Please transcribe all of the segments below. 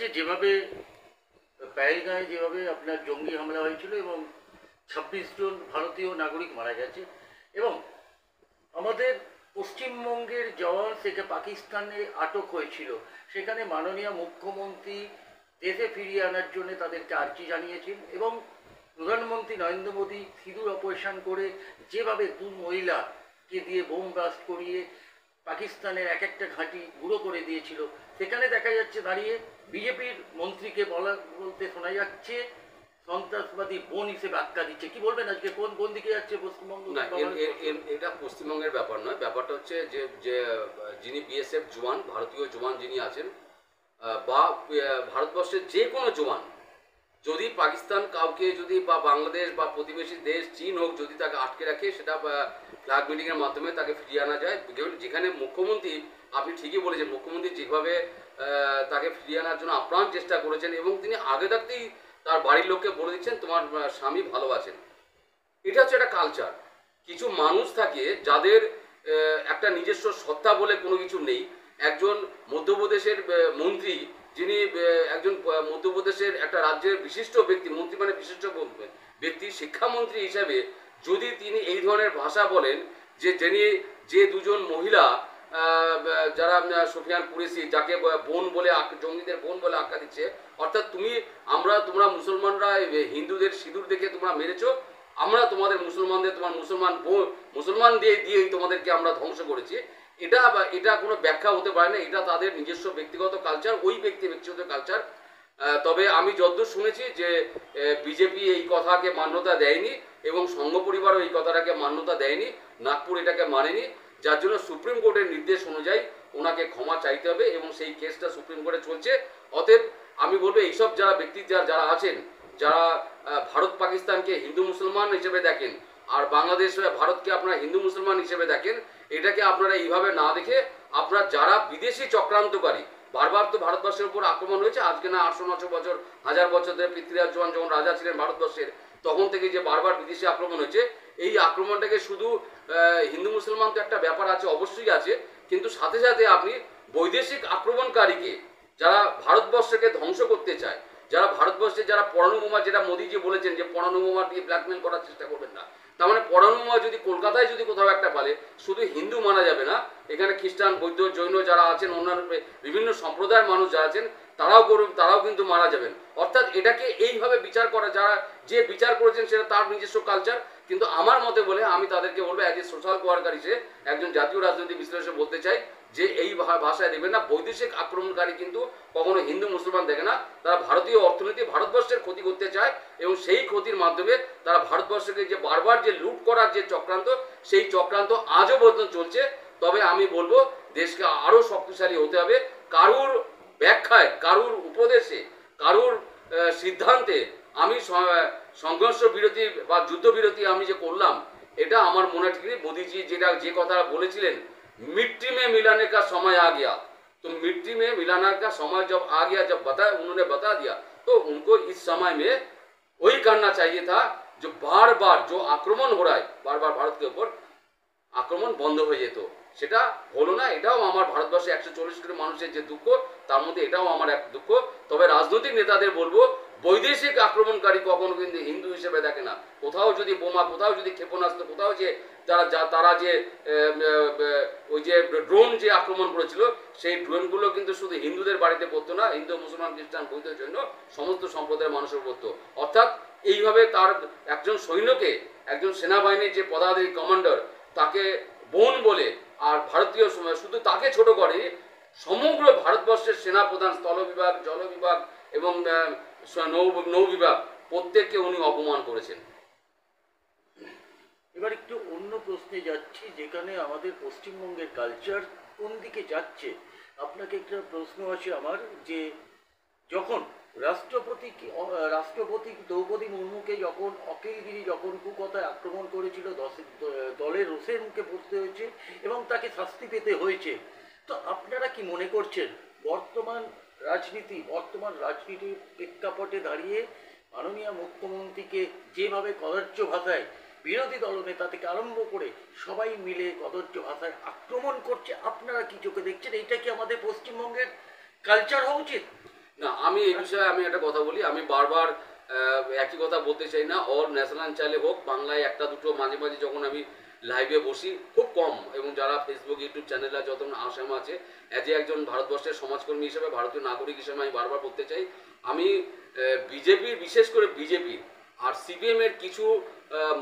যাচ্ছে যেভাবে পেহেলগাঁয়ে যেভাবে আপনার জঙ্গি হামলা হয়েছিল এবং 26 জন ভারতীয় নাগরিক মারা গেছে, এবং আমাদের পশ্চিমবঙ্গের জওয়ান থেকে পাকিস্তানে আটক হয়েছিল, সেখানে মাননীয় মুখ্যমন্ত্রী দেশে ফিরিয়ে আনার জন্য তাদেরকে আর্জি জানিয়েছেন, এবং প্রধানমন্ত্রী নরেন্দ্র মোদী সিঁদুর অপারেশন করে যেভাবে দু মহিলাকে দিয়ে বোম ব্লাস্ট করিয়ে পাকিস্তানের এক একটা ঘাঁটি গুঁড়ো করে দিয়েছিল, সেখানে দেখা যাচ্ছে দাঁড়িয়ে বিজেপির মন্ত্রীকে বলতে শোনা যাচ্ছে সন্ত্রাসবাদী বোন হিসেবে আখ্যা দিচ্ছে। কি বলবেন আজকে কোন দিকে যাচ্ছে পশ্চিমবঙ্গ? না, এটা পশ্চিমবঙ্গের ব্যাপার নয়। ব্যাপারটা হচ্ছে যে যিনি বিএসএফ জওয়ান, ভারতীয় জওয়ান যিনি আছেন বা ভারতবর্ষের যে কোনো জওয়ান, যদি পাকিস্তান কাউকে যদি বা বাংলাদেশ বা প্রতিবেশী দেশ চীন হোক যদি তাকে আটকে রাখে, সেটা ফ্ল্যাগ মিটিংয়ের মাধ্যমে তাকে ফিরিয়ে আনা যায়। যেখানে মুখ্যমন্ত্রী, আপনি ঠিকই বলেছেন, মুখ্যমন্ত্রী যেভাবে তাকে ফিরিয়ে আনার জন্য আপ্রাণ চেষ্টা করেছেন এবং তিনি আগে থাকতেই তার বাড়ির লোককে বলে দিচ্ছেন তোমার স্বামী ভালো আছেন। এটা হচ্ছে একটা কালচার। কিছু মানুষ থাকে যাদের একটা নিজস্ব সত্তা বলে কোনো কিছু নেই। একজন মধ্যপ্রদেশের মন্ত্রী, যিনি একজন মধ্যপ্রদেশের একটা রাজ্যের বিশিষ্ট ব্যক্তি, মন্ত্রী মানে বিশিষ্ট ব্যক্তি, শিক্ষামন্ত্রী হিসাবে যদি তিনি এই ধরনের ভাষা বলেন যে দুজন মহিলা যারা সুফিয়ান কুরেশি, যাকে বোন বলে জঙ্গিদের বোন বলে আখ্যা দিচ্ছে, অর্থাৎ তোমরা মুসলমানরা হিন্দুদের সিঁদুর দেখে তোমরা মেরেছো, আমরা তোমাদের মুসলমানদের তোমার মুসলমান দিয়েই তোমাদেরকে আমরা ধ্বংস করেছি। এটা কোনো ব্যাখ্যা হতে পারে না। এটা তাদের নিজস্ব ব্যক্তিগত কালচার, ওই ব্যক্তিগত কালচার। তবে আমি যতদূর শুনেছি যে বিজেপি এই কথাকে মান্যতা দেয়নি এবং সংঘ পরিবারও এই কথাটাকে মান্যতা দেয়নি, নাগপুর এটাকে মানেনি, যার জন্য সুপ্রিম কোর্টের নির্দেশ অনুযায়ী ওনাকে ক্ষমা চাইতে হবে এবং সেই কেসটা সুপ্রিম কোর্টে চলছে। অতএব আমি বলবো এইসব যারা ব্যক্তি যারা আছেন, যারা ভারত পাকিস্তানকে হিন্দু মুসলমান হিসেবে দেখেন আর বাংলাদেশ ভারতকে আপনারা হিন্দু মুসলমান হিসেবে দেখেন, এটাকে আপনারা এইভাবে না দেখে আপনারা যারা বিদেশি চক্রান্তকারী, বারবার তো ভারতবর্ষের উপর আক্রমণ হয়েছে, আজকে না 800-900 বছর 1000 বছর ধরে পৃথ্বীরাজ চৌহান যখন রাজা ছিলেন ভারতবর্ষের, তখন থেকে যে বারবার বিদেশি আক্রমণ হয়েছে, এই আক্রমণটাকে শুধু হিন্দু মুসলমান তো একটা ব্যাপার আছে, অবশ্যই আছে, কিন্তু সাথে সাথে আপনি বৈদেশিক আক্রমণকারীকে যারা ভারতবর্ষকে ধ্বংস করতে চায়, যারা ভারতবর্ষে যারা পরমাণু বোমা, যেটা মোদীজি বলেছেন যে পরমাণু বোমা দিয়ে ব্ল্যাকমেল করার চেষ্টা করবেন না, তার মানে পরমাণু বোমা যদি কলকাতায় যদি কোথাও একটা পালে, শুধু হিন্দু মানা যাবে না, এখানে খ্রিস্টান, বৌদ্ধ, জৈন যারা আছেন, অন্যান্য বিভিন্ন সম্প্রদায়ের মানুষ যারা আছেন, তারাও কিন্তু মারা যাবেন। অর্থাৎ এটাকে এইভাবে বিচার করা, যে বিচার করেছেন সেটা তার নিজস্ব কালচার, কিন্তু আমার মতে বলে আমি তাদেরকে বলবো অ্যাজ এ সোশ্যাল ওয়ার্কার হিসেবে, একজন জাতীয় রাজনৈতিক বিশ্লেষক বলতে চাই যে এই ভাষায় দেখবেন না, বৈদেশিক আক্রমণকারী কিন্তু কখনো হিন্দু মুসলমান দেখে না, তারা ভারতীয় অর্থনীতি, ভারতবর্ষের ক্ষতি করতে চায় এবং সেই ক্ষতির মাধ্যমে তারা ভারতবর্ষকে যে বারবার যে লুট করার যে চক্রান্ত, সেই চক্রান্ত আজও পর্যন্ত চলছে। তবে আমি বলবো দেশকে আরও শক্তিশালী হতে হবে। কারুর ব্যাখ্যায়, কারুর উপদেশে, কারুর সিদ্ধান্তে আমি সংঘর্ষ বিরতি বা যুদ্ধবিরতি আমি যে করলাম, এটা আমার মনে ঠিক নেই। মোদীজি যে কথা বলেছিলেন, मिट्टी में मिलाने का समय आ गया, तो मिट्टी में मिलाने का समय जब आ गया, जब उन्होंने बता दिया, तो उनको इस समय में वही करना चाहिए था जो बार बार जो आक्रमण हो रहा है, बार बार भारत के ऊपर आक्रमण बंद हो যেত, সেটা হলো না। এটাও আমার ভারতবর্ষে 140 কোটি মানুষের যে দুঃখ, তার মধ্যে এটাও আমার এক দুঃখ। তবে রাজনৈতিক নেতাদের বলবো, বৈদেশিক আক্রমণকারী কখনো কিন্তু হিন্দু হিসেবে দেখে না। কোথাও যদি বোমা, কোথাও যদি ক্ষেপণাস্ত্র, কোথাও যে তারা যে ওই যে ড্রোন যে আক্রমণ করেছিল, সেই ড্রোনগুলো কিন্তু শুধু হিন্দুদের বাড়িতে পড়তো না, হিন্দু, মুসলমান, খ্রিস্টান, বৌদ্ধের জন্য সমস্ত সম্প্রদায়ের মানুষের পড়তো। অর্থাৎ এইভাবে তার একজন সৈন্যকে, একজন সেনাবাহিনীর যে পদাধিকারী কমান্ডার, তাকে বোন বলে আর ভারতীয় শুধু তাকে ছোট করে, সমগ্র ভারতবর্ষের সেনা প্রধান, স্থল বিভাগ, জল বিভাগ এবং নৌ বিভাগ, প্রত্যেককে উনি অপমান করেছেন। এবার একটু অন্য প্রশ্নে যাচ্ছি, যেখানে আমাদের পশ্চিমবঙ্গের কালচার কোন দিকে যাচ্ছে। আপনাকে একটা প্রশ্ন আছে আমার, যে যখন রাষ্ট্রপতি দ্রৌপদী মুর্মুকে যখন অখিলগিরি যখন কুকথায় আক্রমণ করেছিল, দলের রোষের মুখে পড়তে হয়েছে এবং তাকে শাস্তি পেতে হয়েছে, তো আপনারা কি মনে করছেন বর্তমান রাজনীতির প্রেক্ষাপটে দাঁড়িয়ে মাননীয় মুখ্যমন্ত্রীকে যেভাবে কদর্য ভাষায় বিরোধী দলনেতা থেকে আরম্ভ করে সবাই মিলে কদর্য ভাষায় আক্রমণ করছে, আপনারা কি চোখে দেখছেন? এইটা কি আমাদের পশ্চিমবঙ্গের কালচার হওয়া উচিত, না, আমি এই বিষয়ে আমি একটা কথা বলি। আমি বারবার একই কথা বলতে চাই না। অল ন্যাশনাল চ্যানেলে হোক, বাংলায় একটা দুটো মাঝে মাঝে যখন আমি লাইভে বসি, খুব কম, এবং যারা ফেসবুক ইউটিউব চ্যানেলে যত আসাম আছে, অ্যাজ এ একজন ভারতবর্ষের সমাজকর্মী হিসেবে, ভারতীয় নাগরিক হিসেবে আমি বারবার বলতে চাই, আমি বিজেপির, বিশেষ করে বিজেপি আর সিপিএমের কিছু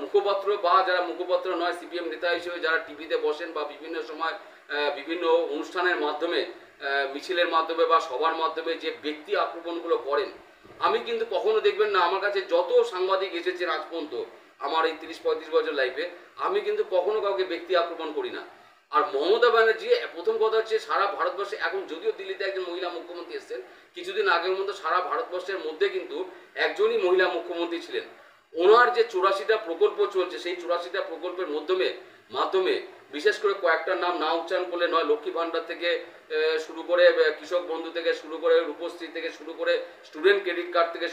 মুখপাত্র, বা যারা মুখপাত্র নয়, সিপিএম নেতা হিসেবে যারা টিভিতে বসেন বা বিভিন্ন সময় বিভিন্ন অনুষ্ঠানের মাধ্যমে, মিছিলের মাধ্যমে বা সবার মাধ্যমে যে ব্যক্তি আক্রমণগুলো করেন, আমি কিন্তু কখনো দেখবেন না, আমার কাছে যত সাংবাদিক এসেছেন আজ পর্যন্ত আমার এই 30-35 বছর লাইফে, আমি কিন্তু কখনো কাউকে ব্যক্তি আক্রমণ করি না। আর মমতা ব্যানার্জি, প্রথম কথা হচ্ছে, সারা ভারতবর্ষে এখন যদিও দিল্লিতে একজন মহিলা মুখ্যমন্ত্রী এসেছেন, কিছুদিন আগের মধ্যে সারা ভারতবর্ষের মধ্যে কিন্তু একজনই মহিলা মুখ্যমন্ত্রী ছিলেন। ওনার যে 84টা প্রকল্প চলছে, সেই 84টা প্রকল্পের মাধ্যমে বিশেষ করে কয়েকটার নাম না উচ্চারণ করলে নয়, লক্ষ্মী ভাণ্ডার থেকে শুরু করে, কৃষক বন্ধু থেকে শুরু করে, রূপশ্রী থেকে শুরু করে, স্টুডেন্ট ক্রেডিট কার্ড থেকে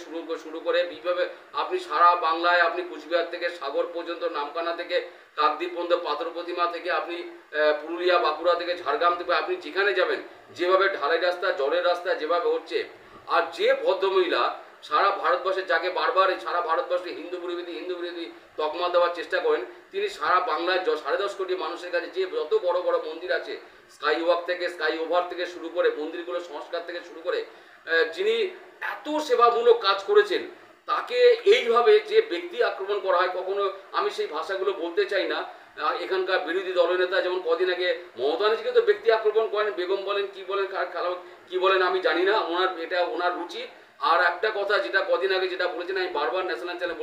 শুরু করে, এইভাবে আপনি সারা বাংলায়, আপনি কুচবিহার থেকে সাগর পর্যন্ত, নামখানা থেকে কাকদ্বীপ পর্যন্ত, পাথর প্রতিমা থেকে আপনি পুরুলিয়া, বাঁকুড়া থেকে ঝাড়গ্রাম থেকে আপনি যেখানে যাবেন, যেভাবে ঢালাই রাস্তা, জলের রাস্তা যেভাবে হচ্ছে, আর যে ভদ্রমহিলা সারা ভারতবর্ষে, যাকে বারবার সারা ভারতবর্ষে হিন্দু বিরোধী তকমা দেওয়ার চেষ্টা করেন, তিনি সারা বাংলায় 10.5 কোটি মানুষের কাছে যে যত বড় বড় মন্দির আছে, স্কাই ওয়াক থেকে, স্কাই ওভার থেকে শুরু করে, মন্দিরগুলো সংস্কার থেকে শুরু করে, যিনি এত সেবামূলক কাজ করেছেন, তাকে এইভাবে যে ব্যক্তি আক্রমণ করা হয়, কখনো আমি সেই ভাষাগুলো বলতে চাই না। এখানকার বিরোধী দলনেতা যেমন কদিন আগে মমতা ব্যানার্জিকে তো ব্যক্তি আক্রমণ করেন, বেগম বলেন, কি বলেন, কি বলেন আমি জানি না, এটা ওনার রুচি। আর একটা কথা, যেটা কদিন আগে যেটা বলেছেন, আমি বারবার ন্যাশনাল চ্যানেলে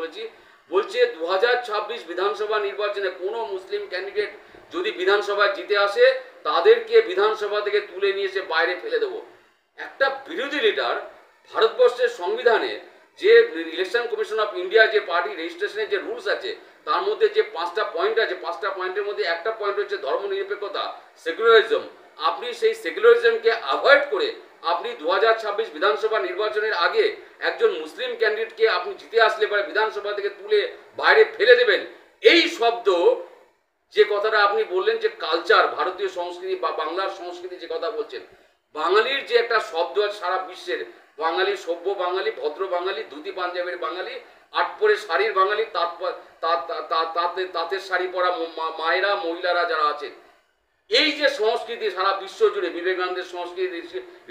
বলছে 2026 বিধানসভা নির্বাচনে কোনো মুসলিম ক্যান্ডিডেট যদি বিধানসভায় জিতে আসে, তাদেরকে বিধানসভা থেকে তুলে নিয়ে এসে বাইরে ফেলে দেবো। একটা বিরোধী লিডার ভারতবর্ষের সংবিধানে যে ইলেকশন কমিশন অফ ইন্ডিয়া যে পার্টি রেজিস্ট্রেশনের যে রুলস আছে, তার মধ্যে যে 5টা পয়েন্ট আছে, 5টা পয়েন্টের মধ্যে একটা পয়েন্ট হচ্ছে ধর্মনিরপেক্ষতা, সেকুলারিজম। আপনি সেই সেকুলারিজমকে অ্যাভয়েড করে আপনি 2026 বিধানসভা নির্বাচনের আগে একজন মুসলিম ক্যান্ডিডেটকে আপনি জিতে আসলে পরে বিধানসভা থেকে তুলে বাইরে ফেলে দেবেন। এই শব্দ, যে কথাটা আপনি বললেন যে কালচার, ভারতীয় সংস্কৃতি বা বাংলার সংস্কৃতি, যে কথা বলছেন, বাঙালির যে একটা শব্দ আছে সারা বিশ্বের, বাঙালি, সভ্য বাঙালি, ভদ্র বাঙালি, ধুতি পাঞ্জাবের বাঙালি, আট পরে শাড়ির বাঙালি, তাঁতের শাড়ি পরা মায়েরা, মহিলারা যারা আছেন, এই যে সংস্কৃতি সারা বিশ্ব জুড়ে, বিবেকানন্দের সংস্কৃতি,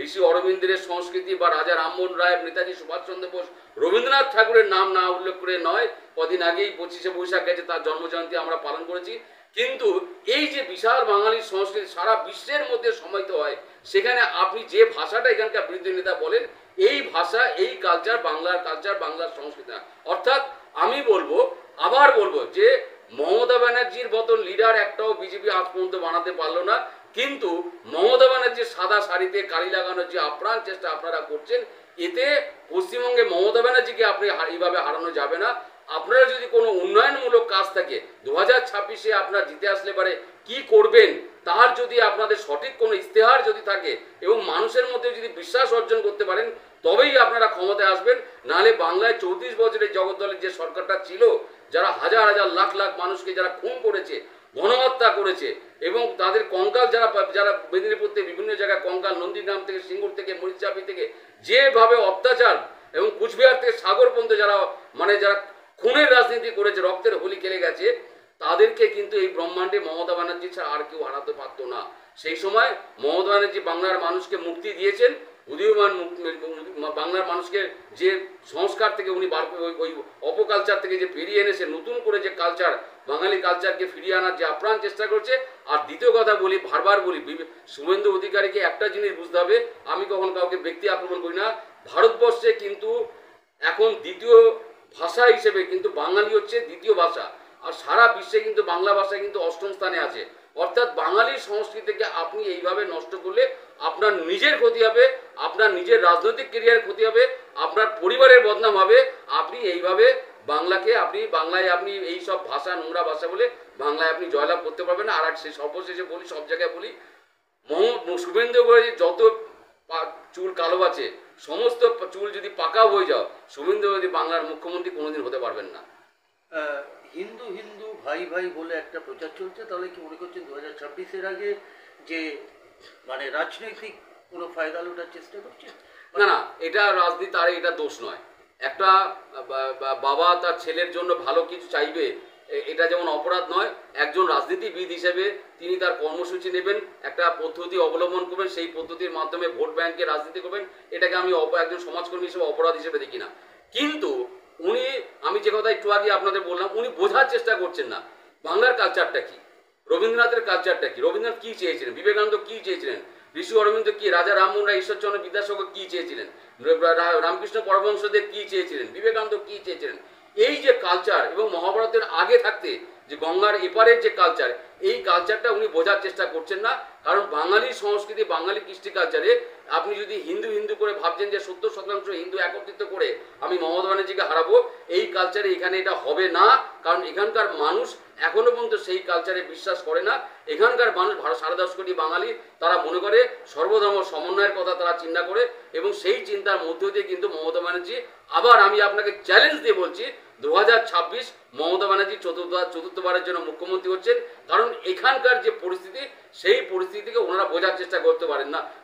ঋষি অরবিন্দের সংস্কৃতি, বা রাজা রামমোহন রায়, নেতাজি সুভাষচন্দ্র বোস, রবীন্দ্রনাথ ঠাকুরের নাম না উল্লেখ করে নয়, কদিন আগেই 25শে বৈশাখ গেছে, তার জন্মজয়ন্তী আমরা পালন করেছি, কিন্তু এই যে বিশাল বাঙালির সংস্কৃতি সারা বিশ্বের মধ্যে সমাহিত হয়, সেখানে আপনি যে ভাষাটা এখানকার বিরোধী নেতা বলেন, এই ভাষা, এই কালচার, বাংলার সংস্কৃতি না। অর্থাৎ আমি আবার বলবো যে মমতা ব্যানার্জির মতন লিডার একটাও বিজেপি আজ পর্যন্ত বানাতে পারলো না, কিন্তু মমতা ব্যানার্জির সাদা শাড়িতে কালি লাগানোর যে আপ্রাণ চেষ্টা আপনারা করছেন, এতে পশ্চিমবঙ্গে মমতা ব্যানার্জিকে আপনি এইভাবে হারানো যাবে না। আপনারা যদি কোনো উন্নয়নমূলক কাজ থাকে, 2026-এ আপনারা জিতে আসলে পারে কি করবেন, তার যদি আপনাদের সঠিক কোনো ইস্তেহার যদি থাকে এবং মানুষের মধ্যে যদি বিশ্বাস অর্জন করতে পারেন, তবেই আপনারা ক্ষমতায় আসবেন। নাহলে বাংলায় 34 বছরের জগদ্দলের যে সরকারটা ছিল, যারা হাজার হাজার লাখ লাখ মানুষকে যারা খুন করেছে, গণহত্যা করেছে, এবং তাদের কঙ্কাল যারা মেদিনীপুর থেকে বিভিন্ন জায়গায় কঙ্কাল, নন্দীগ্রাম থেকে, সিঙ্গুর থেকে, মরিচাপি থেকে যেভাবে অত্যাচার, এবং কুচবিহার থেকে সাগর পর্যন্ত যারা যারা খুনের রাজনীতি করেছে, রক্তের হোলি খেলে গেছে, তাদেরকে কিন্তু এই ব্রহ্মাণ্ডে মমতা ব্যানার্জি ছাড়া আর কেউ হারাতে পারত না। সেই সময় মমতা ব্যানার্জি বাংলার মানুষকে মুক্তি দিয়েছেন, উদীয়মান বাংলার মানুষকে যে সংস্কার থেকে উনি ওই অপকালচার থেকে যে ফিরিয়ে এনেছে, নতুন করে যে কালচার, বাঙালি কালচারকে ফিরিয়ে আনার যে আপ্রাণ চেষ্টা করছে। আর দ্বিতীয় কথা বলি, বারবার বলি, শুভেন্দু অধিকারীকে একটা জিনিস বুঝতে হবে, আমি কখনো কাউকে ব্যক্তি আক্রমণ করি না। ভারতবর্ষে কিন্তু এখন দ্বিতীয় ভাষা হিসেবে কিন্তু বাঙালি হচ্ছে দ্বিতীয় ভাষা, আর সারা বিশ্বে কিন্তু বাংলা ভাষা কিন্তু 8ম স্থানে আছে। অর্থাৎ বাঙালির সংস্কৃতিকে আপনি এইভাবে নষ্ট করলে আপনার নিজের ক্ষতি হবে, আপনার নিজের রাজনৈতিক ক্যারিয়ার ক্ষতি হবে, আপনার পরিবারের বদনাম হবে। আপনি এইভাবে বাংলায় আপনি এই সব ভাষা, নোংরা ভাষা বলে বাংলায় আপনি জয়লাভ করতে পারবেন না। আর সেই সর্বশেষে বলি, সব জায়গায় বলি, শুভেন্দু অধিকারী যত চুল কালো আছে, সমস্ত চুল যদি পাকা হয়ে যাও, শুভেন্দু অধিকারী বাংলার মুখ্যমন্ত্রী কোনোদিন হতে পারবেন না। হিন্দু হিন্দু ভাই ভাই বলে একটা প্রচার চলছে, তাহলে কি মনে করছেন 2026-এর আগে যে রাজনৈতিক কোনো ফায়দা লোটার চেষ্টা করছে? না না, এটা রাজনীতি, আর এটা দোষ নয়। একটা বাবা তার ছেলের জন্য ভালো কিছু চাইবে, এটা যেমন অপরাধ নয়, একজন রাজনীতিবিদ হিসেবে তিনি তার কর্মসূচি নেবেন, একটা পদ্ধতি অবলম্বন করবেন, সেই পদ্ধতির মাধ্যমে ভোট ব্যাংকে রাজনীতি করবেন, এটাকে আমি একজন সমাজকর্মী হিসেবে অপরাধ হিসেবে দেখি না। কিন্তু উনি, আমি যে কথা একটু আগে আপনাদের বললাম, উনি বোঝার চেষ্টা করছেন না বাংলার কালচারটা কি, রবীন্দ্রনাথের কালচারটা কি, রবীন্দ্রনাথ কি চেয়েছিলেন, বিবেকানন্দ কি চেয়েছিলেন, ঋষি অরবিন্দ কি, রাজা রামমোহন রায়, ঈশ্বরচন্দ্র বিদ্যাসাগর কি চেয়েছিলেন, রামকৃষ্ণ পরমহংসদেব কি চেয়েছিলেন, বিবেকানন্দ কি চেয়েছিলেন। এই যে কালচার, এবং মহাভারতের আগে থাকতে যে গঙ্গার এপারের যে কালচার, এই কালচারটা উনি বোঝার চেষ্টা করছেন না। কারণ বাঙালি সংস্কৃতি, বাঙালি কৃষ্টি কালচারে আপনি যদি হিন্দু হিন্দু করে ভাবছেন যে 70% হিন্দু একত্রিত করে আমি মমতা ব্যানার্জিকে হারাবো, এই কালচারে এখানে এটা হবে না। কারণ এখানকার মানুষ এখনো পর্যন্ত সেই কালচারে বিশ্বাস করে না। এখানকার মানুষ 10.5 কোটি বাঙালি, তারা মনে করে সর্বধর্ম সমন্বয়ের কথা তারা চিন্তা করে, এবং সেই চিন্তার মধ্য দিয়ে কিন্তু মমতা ব্যানার্জি, আবার আমি আপনাকে চ্যালেঞ্জ দিয়ে বলছি, 2026 মমতা ব্যানার্জি চতুর্থবারের জন্য মুখ্যমন্ত্রী হচ্ছেন। কারণ এখানকার যে পরিস্থিতি, সেই পরিস্থিতিকে ওনারা বোঝার চেষ্টা করতে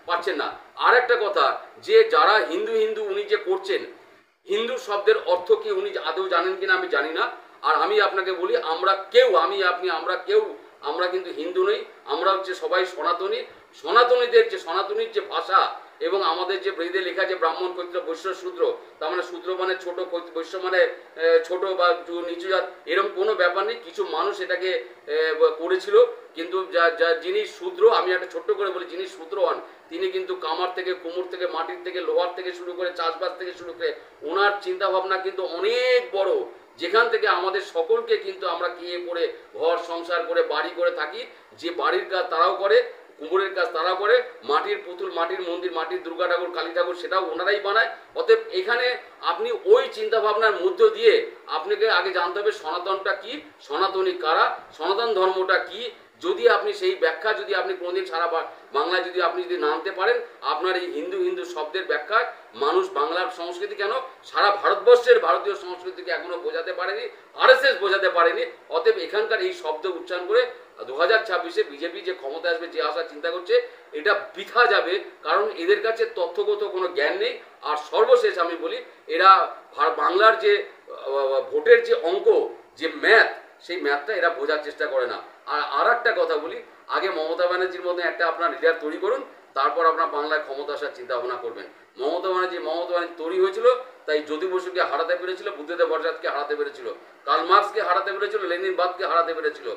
পারছেন না। আর একটা কথা, যে যারা হিন্দু হিন্দু উনি যে করছেন, হিন্দু শব্দের অর্থ কি উনি আদৌ জানেন কিনা আমি জানি না। আর আমি আপনাকে বলি, আমরা কেউ, আমরা কিন্তু হিন্দু নই, আমরা হচ্ছে সবাই সনাতনী। সনাতনীদের যে সনাতনীর যে ভাষা, এবং আমাদের যে বেদে লেখা যে ব্রাহ্মণ, ক্ষত্রিয়, বৈশ্য, শূদ্র, তার মানে শূদ্র মানে ছোট, বৈশ্য মানে ছোট বা নিচু জাত, এরকম কোনো ব্যাপার নেই। কিছু মানুষ এটাকে করেছিল, কিন্তু যিনি শূদ্র, আমি একটা ছোট্ট করে বলি, যিনি শূদ্র হন, তিনি কিন্তু কামার থেকে, কুমোর থেকে, মাটির থেকে, লোহার থেকে শুরু করে, চাষবাস থেকে শুরু করে, ওনার চিন্তা ভাবনা কিন্তু অনেক বড়, যেখান থেকে আমাদের সকলকে কিন্তু আমরা খেয়ে পড়ে ঘর সংসার করে বাড়ি করে থাকি। যে বাড়ির কাজ তারাও করে, কুমোরের কাজ তারা করে, মাটির পুতুল, মাটির মন্দির, মাটির দুর্গা ঠাকুর, কালী ঠাকুর, সেটাও ওনারাই বানায়। অতএব এখানে আপনি ওই চিন্তা ভাবনার মধ্য দিয়ে আপনাকে আগে জানতে হবে সনাতনটা কি, সনাতনী কারা, সনাতন ধর্মটা কি। যদি আপনি সেই ব্যাখ্যা, যদি আপনি কোনোদিন সারা বাংলায় যদি আপনি যদি না আনতে পারেন, আপনার এই হিন্দু হিন্দু শব্দের ব্যাখ্যা মানুষ বাংলার সংস্কৃতি কেন সারা ভারতবর্ষের ভারতীয় সংস্কৃতিকে এখনো বোঝাতে পারেনি, RSS বোঝাতে পারেনি। অতএব এখানকার এই শব্দ উচ্চারণ করে 2026-এ বিজেপি যে ক্ষমতা আসবে, যে আশা চিন্তা করছে, এটা বৃথা যাবে। কারণ এদের কাছে তথ্যগত কোনো জ্ঞান নেই। আর সর্বশেষ আমি বলি, এরা বাংলার যে ভোটের যে অঙ্ক, যে ম্যাথ, সেই ম্যাথটা এরা বোঝার চেষ্টা করে না। আর একটা কথা বলি, আগে মমতা ব্যানার্জির মধ্যে একটা আপনার লিডার তৈরি করুন, তারপর আপনার বাংলায় ক্ষমতা আসার চিন্তা ভাবনা করবেন। মমতা ব্যানার্জি তৈরি হয়েছিল, তাই জ্যোতি বসুকে হারাতে পেরেছিল, বুদ্ধদেব ভট্টাচার্যকে হারাতে পেরেছিল, কার্ল মার্কসকে হারাতে পেরেছিল, লেনিনবাদকে হারাতে পেরেছিল।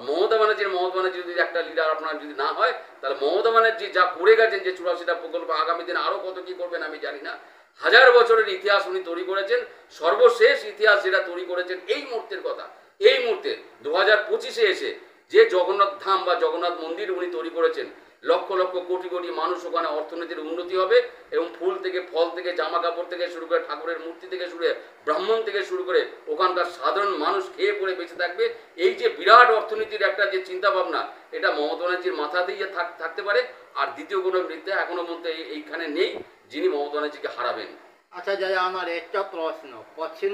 মমতা ব্যানার্জি যদি একটা লিডার আপনার যদি না হয়, তাহলে মমতা ব্যানার্জি যা করে গেছেন, যে 84টা প্রকল্প, আগামী দিনে আরো কত কি করবেন আমি জানি না। 1000 বছরের ইতিহাস উনি তৈরি করেছেন। সর্বশেষ ইতিহাস যেটা তৈরি করেছেন এই মুহূর্তের কথা, এই মুহূর্তে 2025-এ এসে যে জগন্নাথ ধাম বা জগন্নাথ মন্দির উনি তৈরি করেছেন, লক্ষ লক্ষ কোটি কোটি মানুষ, ওখানে অর্থনীতির উন্নতি হবে, এবং ফুল থেকে, ফল থেকে, জামা কাপড় থেকে শুরু করে, ঠাকুরের মূর্তি থেকে শুরু করে, ব্রাহ্মণ থেকে শুরু করে, ওখানকার সাধারণ মানুষ খেয়ে পড়ে বেঁচে থাকবে। এই যে বিরাট অর্থনীতির একটা যে চিন্তা ভাবনা, এটা মমতা ব্যানার্জির মাথাতেই থাকতে পারে। আর দ্বিতীয় কোনো বৃত্তে এখনো মধ্যে এইখানে নেই যিনি মমতা ব্যানার্জিকে হারাবেন। আচ্ছা দাদা, আমার একটা প্রশ্ন, পশ্চিম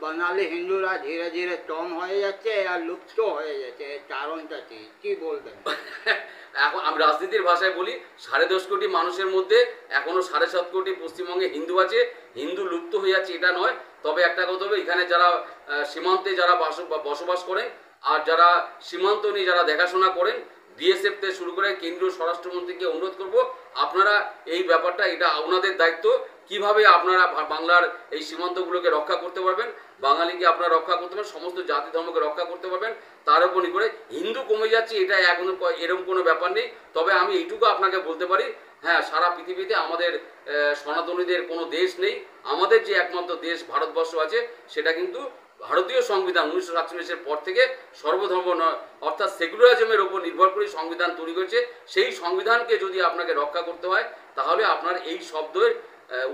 বাঙালি হিন্দুরা ধীরে ধীরে কম হয়ে যাচ্ছে আর লুপ্ত হয়ে যাচ্ছে, এর কারণটা কি বলবেন? এখন আমি রাজনীতির ভাষায় বলি, 10.5 কোটি মানুষের মধ্যে এখনো 7.5 কোটি পশ্চিমবঙ্গে হিন্দু আছে। হিন্দু লুপ্ত হয়ে যাচ্ছে এটা নয়। তবে একটা কথা হবে, এখানে যারা সীমান্তে যারা বসবাস করেন, আর যারা সীমান্ত নিয়ে যারা দেখাশোনা করেন, BSF থেকে শুরু করে কেন্দ্রীয় স্বরাষ্ট্রমন্ত্রীকে অনুরোধ করব, আপনারা এই ব্যাপারটা, এটা আপনাদের দায়িত্ব, কিভাবে আপনারা বাংলার এই সীমান্তগুলোকে রক্ষা করতে পারবেন, বাঙালিকে আপনারা রক্ষা করতে পারবেন, সমস্ত জাতি ধর্মকে রক্ষা করতে পারবেন। তার উপর নির্ভর করে হিন্দু কমে যাচ্ছে, এটা এখনো এরকম কোনো ব্যাপার নেই। তবে আমি এইটুকু আপনাকে বলতে পারি, হ্যাঁ, সারা পৃথিবীতে আমাদের সনাতনীদের কোনো দেশ নেই। আমাদের যে একমাত্র দেশ ভারতবর্ষ আছে, সেটা কিন্তু ভারতীয় সংবিধান 1947-এর পর থেকে সর্বধর্ম অর্থাৎ সেকুলারিজমের উপর নির্ভর করে সংবিধান তৈরি করেছে। সেই সংবিধানকে যদি আপনাকে রক্ষা করতে হয়, তাহলে আপনার এই শব্দের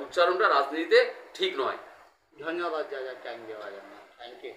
উচ্চারণটা রাজনীতিতে ঠিক নয়। ধন্যবাদ দাদা, টাইম দেওয়ার জন্য। Thank you.